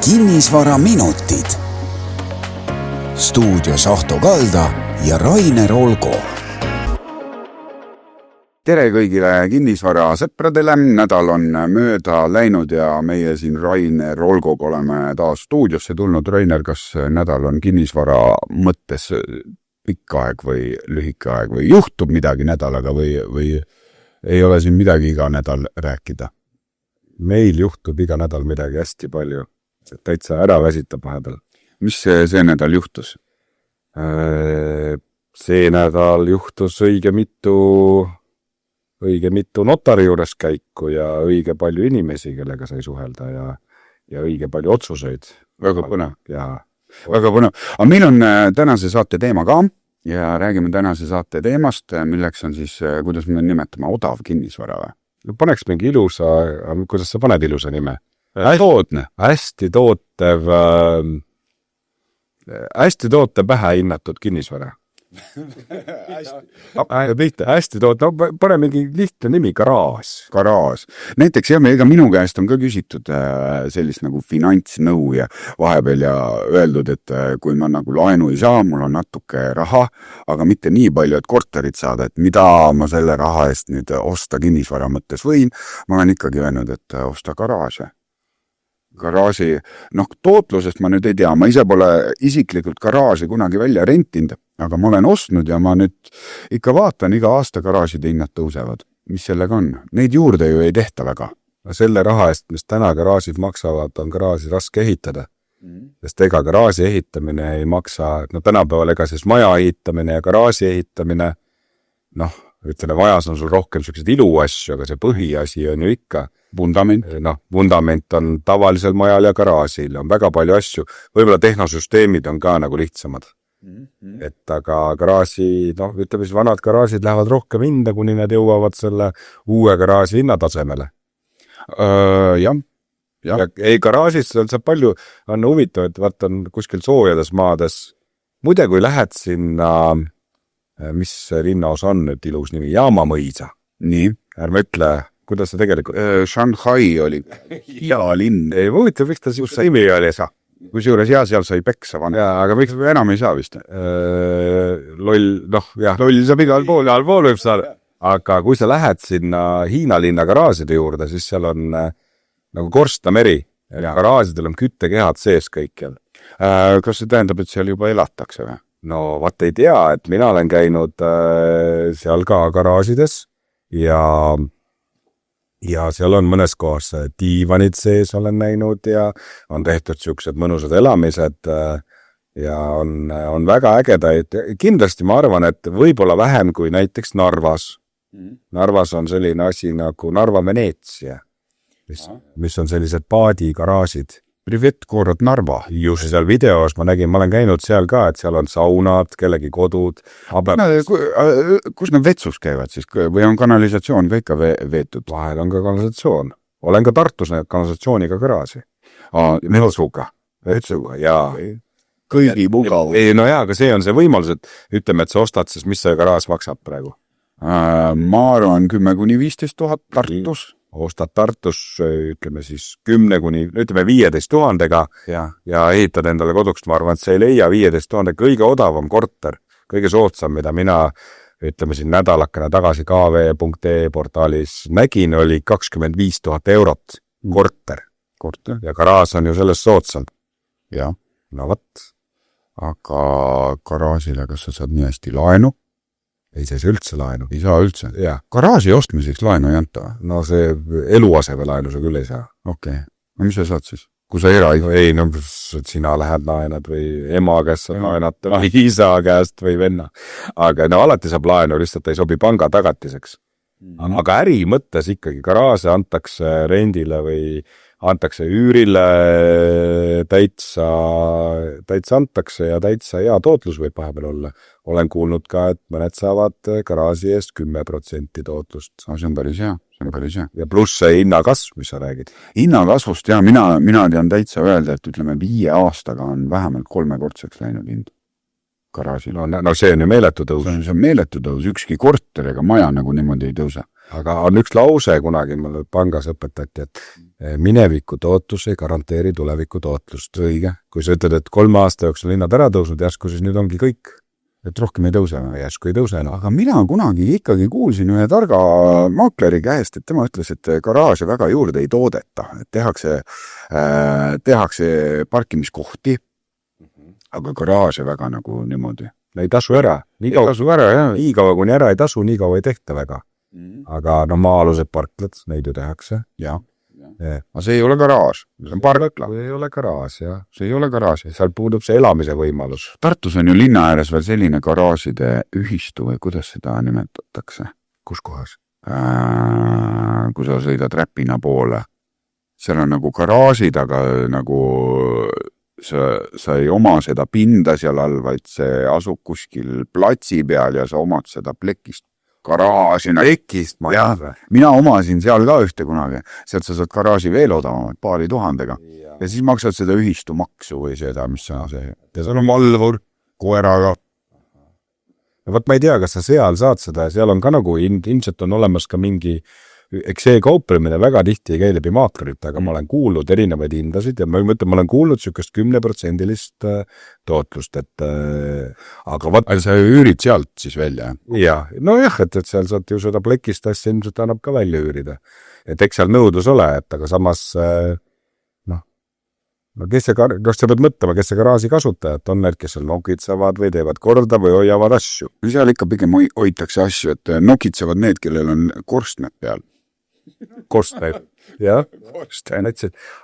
Kinnisvaraminutid. Stuudios Ahto Kalda ja Rainer Olgo. Tere kõigile kinnisvara sõpradele. Nädal on mööda läinud ja meie siin Rainer Olgoga oleme taas stuudiosse tulnud. Rainer, kas nädal on kinnisvara mõttes pikk aeg või lühike aeg või juhtub midagi nädalaga või ei ole siin midagi iga nädal rääkida? Meil juhtub iga nädal midagi hästi palju. Täitsa ära väsitab vahepeal. Mis see nädal juhtus? See nädal juhtus õige mitu notari juures käiku ja õige palju inimesi, kellega sai suhelda ja õige palju otsuseid. Väga põnev. Väga põnev. Aga meil on tänase saate teema ka ja räägime tänase saate teemast, milleks on siis, kuidas me nimetame, odav kinnisvara või? Paneks mingi ilusa, kuidas sa paned ilusa nime? Hästi toote pähe hinnatud kinnisvara. Hästi toote, pane mingi lihtne nimi, Garaas. Näiteks minu käest on ka küsitud sellist nagu finantsnõu ja vahepeal ja öeldud, et kui ma nagu laenu ei saa, mul on natuke raha, aga mitte nii palju, et korterit saada, et mida ma selle raha eest nüüd osta kinnisvara mõttes võin. Ma olen ikkagi öelnud, et osta garaaže. Garaaži, tootlusest ma nüüd ei tea, ma ise pole isiklikult garaaži kunagi välja rentinud, aga ma olen ostnud ja ma nüüd ikka vaatan, iga aasta garaažide hinnad tõusevad. Mis sellega on? Neid juurde ju ei tehta väga. Selle raha eest, mis täna garaažid maksavad, on garaaži raske ehitada. Sest ega garaaži ehitamine ei maksa, tänapäeval ega siis maja ehitamine ja garaaži ehitamine, majas on sul rohkem sellised iluasju, aga see põhiasi on ju ikka Vundament. Vundament on tavalisel majal ja garaažil, on väga palju asju. Võib-olla tehnosüsteemid on ka nagu lihtsamad. Et aga garaaži, ütleme siis vanad garaažid lähevad rohkem hinda, kuni need jõuavad selle uue garaaži hinnatasemele. Jah. Ei, garaažis seal saab palju, on huvitav, et vaat on kuskil soojades maades. Muide, kui lähed sinna, mis linnaosa on nüüd ilus nimi, Jaamamõisa. Nii. Ärme ütle, kuidas see tegelikult? Shanghai oli hea linn. Ei huvitav, miks ta siuks nimi oli sa? Kusjuures seal sai peksa vanna. Aga miks enam ei saa vist? Loll saab igal pool võib saada. Aga kui sa lähed sinna Hiina linna garaažide juurde, siis seal on nagu korstameri. Garaažidel on küttekehad sees kõikjal. Kas see tähendab, et seal juba elatakse või? No vaat ei tea, et mina olen käinud seal ka garaažides ja seal on mõnes kohas diivanid sees olen näinud ja on tehtud siuksed mõnusad elamised ja on väga ägedaid. Kindlasti ma arvan, et võib-olla vähem kui näiteks Narvas. Narvas on selline asi nagu Narva Veneetsia, mis on sellised paadigaraažid. Privet, korrad Narva. Just seal videos ma nägin, ma olen käinud seal ka, et seal on saunad, kellegi kodud. Kus need vetsus käivad siis? Või on kanalisatsioon ka ikka veetud? Vahel on ka kanalisatsioon. Olen ka Tartus kanalisatsiooniga garaaži. Vetsuga, jaa. Kõigi mugav. Aga see on see võimalus, et ütleme, et sa ostad, siis mis see garaaž maksab praegu? Ma arvan 10,000–15,000 Tartus. Ostad Tartus, ütleme siis 15,000 ja ehitad endale koduks. Ma arvan, et see ei leia 15,000 kõige odavam korter, kõige soodsam, mida mina, ütleme siin nädalakene tagasi KV.ee portaalis nägin, oli 25,000 eurot korter. Ja garaaž on ju sellest soodsam. Ja. No võt. Aga garaažile, kas sa saad nii hästi laenu? Ei saa üldse laenu. Ei saa üldse? Jah. Garaaži ostmiseks laenu ei anta? No see eluaseme laenu sa küll ei saa. Okei. No mis sa saad siis? Kui sa ei? Sina lähed laenad või ema käest saad laenata või isa käest või venna. Aga alati saab laenu, lihtsalt ei sobi panga tagatiseks. Aga äri mõttes ikkagi garaaže antakse rendile või antakse üürile, täitsa antakse ja täitsa hea tootlus võib vahepeal olla. Olen kuulnud ka, et mõned saavad garaaži eest 10% tootlust. See on päris hea. Ja pluss see hinnakasv, mis sa räägid. Hinnakasvust, mina tean täitsa öelda, et ütleme 5 aastaga on vähemalt 3-kordseks läinud hind garaažil. No see on ju meeletu tõus. See on meeletu tõus, ükski korter ega maja nagu niimoodi ei tõuse. aga on üks lause kunagi mulle pangas õpetati, et mineviku tootlus ei garanteeri tuleviku tootlust. Õige. Kui sa ütled, et 3 aasta jooksul hinnad ära tõusnud, järsku siis nüüd ongi kõik. Et rohkem ei tõuse. Järsku ei tõuse. Aga mina kunagi ikkagi kuulsin ühe targa maakleri käest, et tema ütles, et garaaže väga juurde ei toodeta. Et tehakse parkimiskohti, aga garaaže väga nagu niimoodi. Ei tasu ära. Nii kaua kuni ära ei tasu, nii kaua ei tehta väga. Aga maa-alused parklad, neid ju tehakse. Jah. Aga see ei ole garaaž, see on parkla. Ei ole garaaž, jah. See ei ole garaaž. Seal puudub see elamise võimalus. Tartus on ju linna ääres veel selline garaažide ühistu või kuidas seda nimetatakse? Kus kohas? Kui sa sõidad Räpina poole. Seal on nagu garaažid, aga nagu sa ei oma seda pinda seal all, vaid see asub kuskil platsi peal ja sa omad seda plekist. Garaasina. Plekist, mina omasin seal ka ühte kunagi. Sealt sa saad garaaži veel odavamad, 2,000 ja siis maksad seda ühistu maksu või seda, mis on see. Ja seal on valvur koeraga. Ja võt ma ei tea, kas sa seal saad seda ja seal on ka nagu ilmselt on olemas ka mingi eks see kauplemine väga tihti ei käi läbi maaklerit, aga ma olen kuulnud erinevaid hindasid ja ma olen kuulnud sükest 10% tootlust, et aga aga sa üürid sealt siis välja? Ja, nojah, et seal saad ju seda plekist asja ilmselt annab ka välja üürida. Et eks seal nõudlus ole, et aga samas kes sa pead mõtlema, kes see garaaži kasutajad on need, kes seal nokitsevad või teevad korda või hoiavad asju? Seal ikka pigem hoitakse asju, et nokitsevad need, kellel on korstmed peal. Korstmed, jah.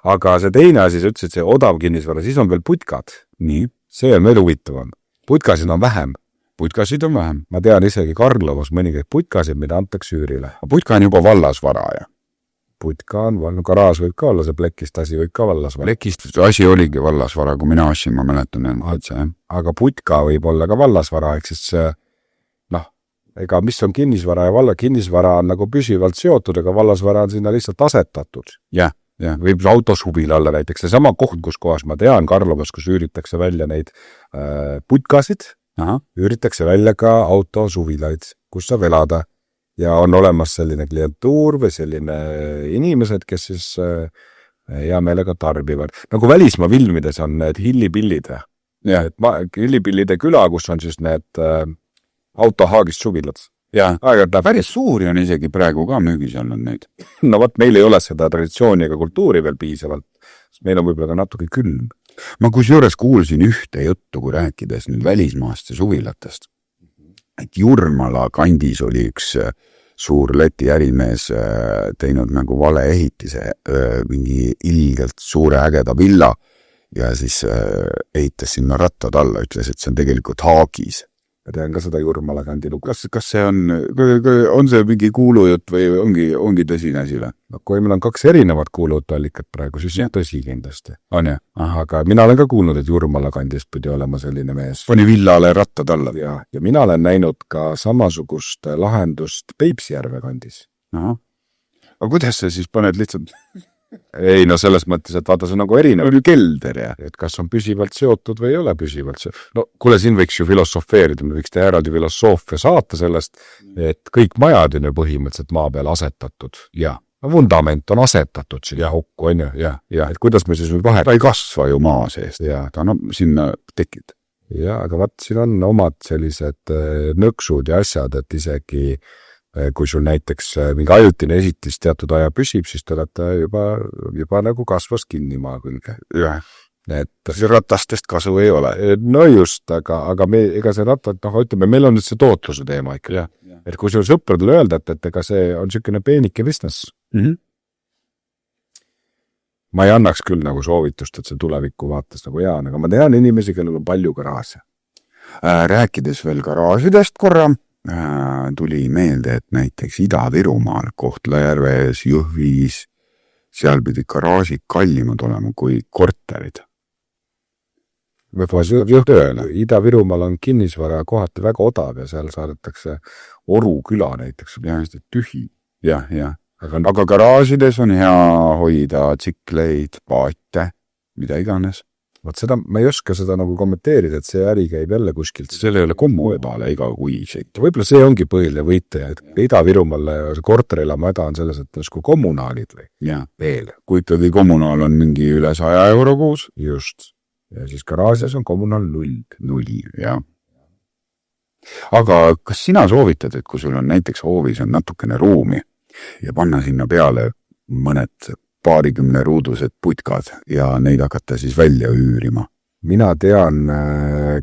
Aga see teine asi, sa ütlesid, see odav kinnisvara, siis on veel putkad. Nii. See on veel huvitavam. Putkasid on vähem. Putkasid on vähem. Ma tean isegi Karlovas mõningaid putkasid, mida antakse üürile. Putka on juba vallasvara, ja? Putka on, garaaž võib ka olla, see plekist asi võib ka vallasvara. Plekist asi oligi vallasvara, kui mina assin, ma mäletan. Aga putka võib olla ka vallasvara, ehk siis ega mis on kinnisvara ja kinnisvara on nagu püsivalt seotud, aga vallasvara on sinna lihtsalt asetatud. Jah. Võib autosuvila olla näiteks. See sama koht, kus kohas ma tean Karlovas, kus üüritakse välja neid putkasid, üüritakse välja ka autosuvilaid, kus saab elada. Ja on olemas selline klientuur või selline inimesed, kes siis hea meelega tarbivad. Nagu välismaa filmides on need hillipillid. Hillipillide küla, kus on siis need autohaagist suvilad. Päris suuri on isegi praegu ka müügis olnud neid. No võt, meil ei ole seda traditsiooni ega kultuuri veel piisavalt. Meil on võib-olla ka natuke külm. Ma kusjuures kuulsin ühte juttu, kui rääkides nüüd välismaast ja suvilatest. Et Jurmala kandis oli üks suur Läti ärimees teinud nagu valeehitise, mingi ilgelt suure ägeda villa ja siis ehitas sinna rattad alla, ütles, et see on tegelikult haagis. Ma tean ka seda Jurmala kandi lugu. Kas see on see mingi kuulujutt või ongi tõsine asi? No, kui meil on 2 erinevat kuulujutuallikat praegu, siis on tõsi kindlasti. On jah? Aga mina olen ka kuulnud, et Jurmala kandis pidi olema selline mees. Pani villale rattad alla. Ja mina olen näinud ka samasugust lahendust Peipsjärve kandis. Aga kuidas sa siis paned lihtsalt... Ei, no selles mõttes, et vaata, see on nagu erinev. On ju kelder, ja? Et kas on püsivalt seotud või ei ole püsivalt seotud. No, kuule, siin võiks ju filosofeerida, me võiks teha eraldi filosoofia saata sellest, et kõik majad on ju põhimõtteliselt maa peal asetatud. Ja. Vundament on asetatud sinna hukku, on ju. Ja. Et kuidas me siis vahet... Ta ei kasva ju maa seest. Ja. Ta on sinna tekid. Ja, aga vaat siin on omad sellised nõksud ja asjad, et isegi kui sul näiteks mingi ajutine esitis teatud aja püsib, siis te olete juba nagu kasvas kinni maa külge. Jah. See ratastest kasu ei ole. No just, aga ega see rattad, ütleme, meil on nüüd see tootluse teema ikka. Ja. Et kui sul sõpradele öelda, et ega see on selline peenike business. Ma ei annaks küll nagu soovitust, et see tuleviku vaates nagu hea, aga ma tean inimesi, kellel on palju garaase. Rääkides veel garaasidest korra, tuli meelde, et näiteks Ida-Virumaal, Kohtla-Järves, Jõhvis, seal pidi garaažid kallimad olema kui korterid. Ida-Virumaal on kinnisvara kohati väga odav ja seal saadetakse Oru küla näiteks. Tühi. Jah. Aga garaažides on hea hoida tsikleid, paate, mida iganes. Vot seda, ma ei oska seda nagu kommenteerida, et see äri käib jälle kuskilt. Seal ei ole kommu peale iga kuiseid. Võib-olla see ongi põhiline võitleja, et Ida-Virumaal korterelama häda on selles, et justkui kommunaalid või veel. Kui ikkagi kommunaal on mingi üle 100 euro kuus. Just. Ja siis garaažis on kommunaal 0, jah. Aga kas sina soovitad, et kui sul on näiteks hoovis on natukene ruumi ja panna sinna peale mõned paarikümne ruudused putkad ja neid hakata siis välja üürima? Mina tean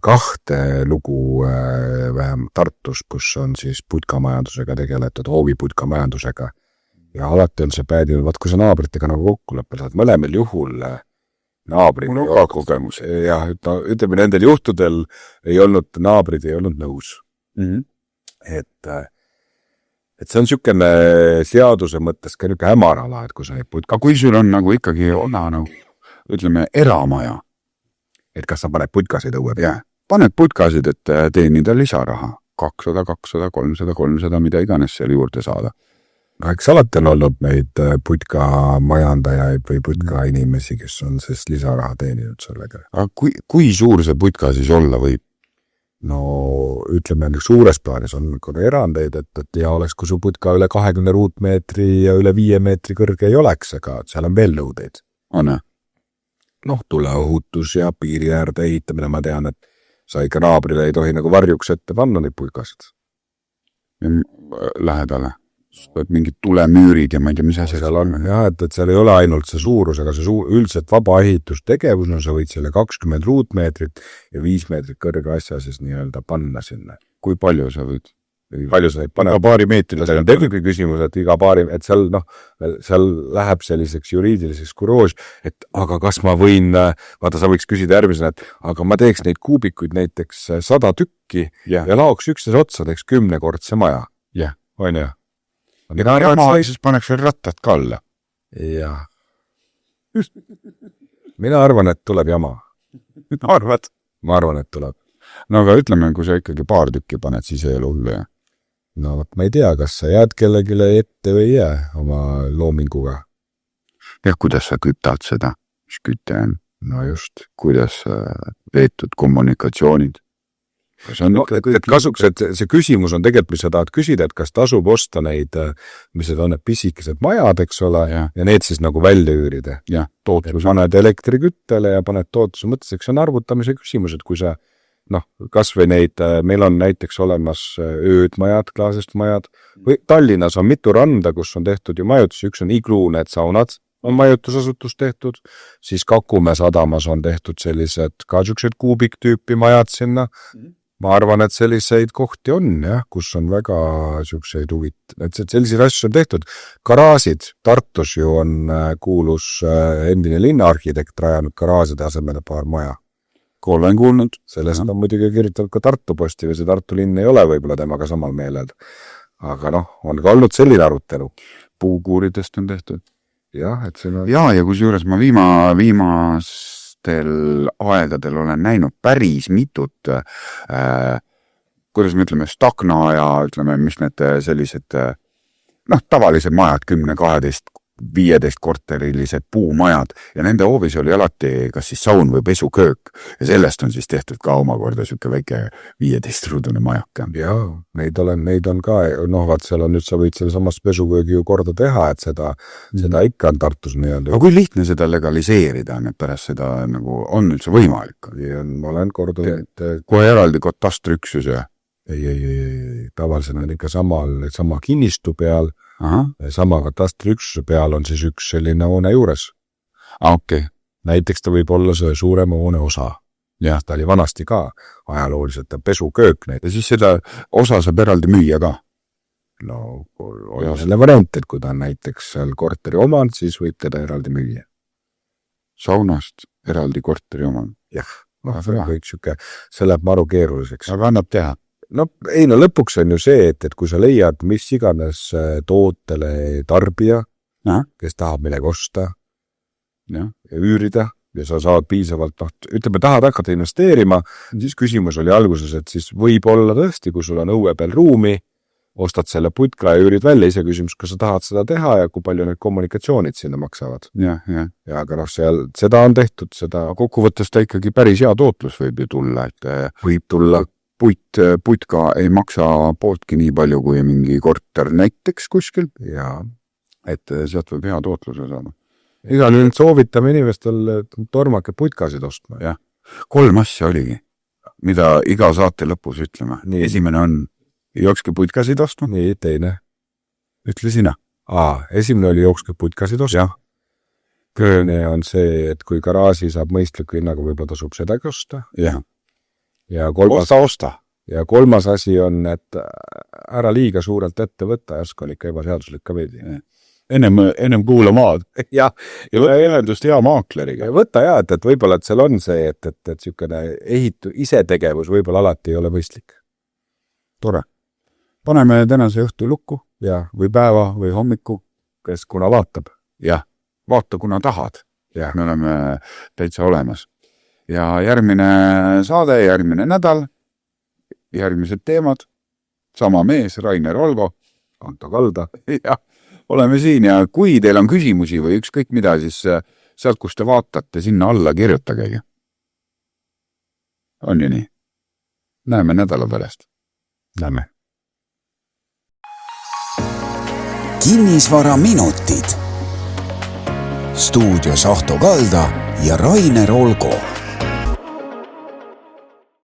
2 lugu vähem Tartus, kus on siis putkamajandusega tegeletud, hooviputkamajandusega. Ja alati on see päädinud, vaat kui sa naabritega nagu kokkuleppel saad, mõlemal juhul naabrid. Mul on ka kogemus. Jah, ütleme, nendel juhtudel naabrid ei olnud nõus. Et see on niisugune seaduse mõttes ka niisugune hämarala, et kui sa kui sul on nagu ikkagi ütleme, eramaja, et kas sa paned putkasid õue? Jah, paned putkasid, et teenida lisaraha. 200, 200, 300, 300, mida iganes seal juurde saada. No eks alati on olnud neid putkamajandajaid või putka inimesi, kes on siis lisaraha teeninud sellega. Aga kui suur see putka siis olla võib? No ütleme, suures plaanis on erandeid, et ja oleks, kui su putka üle 20 ruutmeetri ja üle 5 meetri kõrge ei oleks, aga seal on veel nõudeid. On, tuleohutus ja piiri äärde ehitamine, ma tean, et sa ikka naabrile ei tohi nagu varjuks ette panna neid putkasid. Lähedale. Mingid tulemüürid ja ma ei tea, mis asja seal on. Jah, et seal ei ole ainult see suurus, aga see üldiselt vaba ehitustegevus, no sa võid selle 20 ruutmeetrit ja 5 meetrit kõrge asja siis nii-öelda panna sinna. Kui palju sa võid? Palju sa neid paned? Iga paari meetrit. See on tegelikult küsimus, et iga paari, et seal läheb selliseks juriidiliseks kuroos, et aga kas ma võin, vaata sa võiks küsida järgmisena, et aga ma teeks neid kuubikuid näiteks 100 tükki ja laoks üksteise otsa, teeks 10-kordse maja. Jah. On ju? Siis paneks veel rattad ka alla. Jah. Mina arvan, et tuleb jama. Arvad? Ma arvan, et tuleb. No aga ütleme, kui sa ikkagi paar tükki paned, siis ei ole hullu, jah. No ma ei tea, kas sa jääd kellegile ette või ei jää oma loominguga. Ja kuidas sa kütad seda? Mis küte on? No just. Kuidas veetud kommunikatsioonid? Et kasuks, et see küsimus on tegelikult, mis sa tahad küsida, et kas tasub osta neid, mis on need pisikesed majad, eks ole, ja need siis nagu välja üürida. Ja, tootlus. Paned elektriküttele ja paned tootluse mõttes, eks see on arvutamise küsimus, et kui sa, kas või neid, meil on näiteks olemas öödmajad, klaasist majad, või Tallinnas on mitu randa, kus on tehtud ju majutusi, üks on Iglu, need saunad on majutusasutus tehtud, siis Kakumäe sadamas on tehtud sellised ka niisugused kuubiktüüpi majad sinna. Ma arvan, et selliseid kohti on, jah, kus on väga niisuguseid et selliseid asju on tehtud. Garaasid, Tartus ju on kuulus endine linnaarhitekt rajanud garaaside asemele paar maja. Olen kuulnud. Sellest on muidugi kirjutanud ka Tartu Posti või see Tartu linn ei ole võib-olla temaga samal meelel. Aga on ka olnud selline arutelu. Puukuuridest on tehtud. Jah, et see on... Ja kui juures ma viimastel aegadel olen näinud päris mitut, kuidas me ütleme, Stagna ja ütleme, mis need sellised, tavalised majad, 10, 12, 15 korterilised puumajad ja nende hoovis oli alati kas siis saun või pesuköök ja sellest on siis tehtud ka omakorda siuke väike 15-ruudune majaka. Jaa, neid on ka, vaat seal on nüüd, sa võid selle samast pesuköögi ju korda teha, et seda ikka on Tartus nii-öelda. Aga kui lihtne seda legaliseerida on, et pärast seda nagu on üldse võimalik? Ma olen kordunud. Kohe eraldi katastriüksus ja? Ei, tavaliselt on ikka sama kinnistu peal, sama katastriüksuse peal on siis üks selline hoone juures. Okay. Näiteks ta võib olla see suurema hoone osa. Ja ta oli vanasti ka ajalooliselt pesuköök. Ja siis seda osa saab eraldi müüa ka? No, on selle variant, et kui ta on näiteks seal korteri omand, siis võib teda eraldi müüa. Saunast eraldi korteri omand? Jah, kõik siuke, see läheb maru keeruliseks. Aga annab teha? Lõpuks on ju see, et kui sa leiad mis iganes tootele tarbija, kes tahab millegi osta ja üürida ja sa saad piisavalt, ütleme, tahad hakata investeerima, siis küsimus oli alguses, et siis võib olla tõesti, kui sul on õue peal ruumi, ostad selle putka ja üürid välja, ise küsimus, kas sa tahad seda teha ja kui palju need kommunikatsioonid sinna maksavad. Ja, aga seal seda on tehtud, seda kokkuvõttes ta ikkagi päris hea tootlus võib ju tulla, et võib tulla putka ei maksa pooltki nii palju kui mingi korter näiteks kuskil ja et sealt võib hea tootluse saada. Igal juhul soovitame inimestel tormake putkasid ostma. Jah, 3 asja oligi, mida iga saate lõpus ütleme. Nii. Esimene on jookske putkasid ostma. Nii, teine. Ütle sina. Esimene oli jookske putkasid ostma. Teine on see, et kui garaaži saab mõistliku hinnaga, võib-olla tasub sedagi osta. Ja kolmas asi on, et ära liiga suurelt ette võtta, järsku on ikka ebaseaduslik ka veidi. Ennem kuula maad. Ja võtta ühendust hea maakleriga. Võtta et võib-olla, et seal on see, et sükene isetegevus võib-olla alati ei ole mõistlik. Tore. Paneme tänase õhtu lukku või päeva või hommiku. Kes kuna vaatab. Jah, vaata kuna tahad. Me oleme täitsa olemas. Ja järgmine saade, järgmine nädal, järgmised teemad, sama mees, Rainer Olgo, Anto Kalda. Oleme siin ja kui teil on küsimusi või ükskõik mida, siis sealt, kus te vaatate, sinna alla kirjutagegi. On ju nii? Näeme nädala pärast. Näeme. Kinnisvara minutid. Stuudios Ahto Kalda ja Rainer Olgo.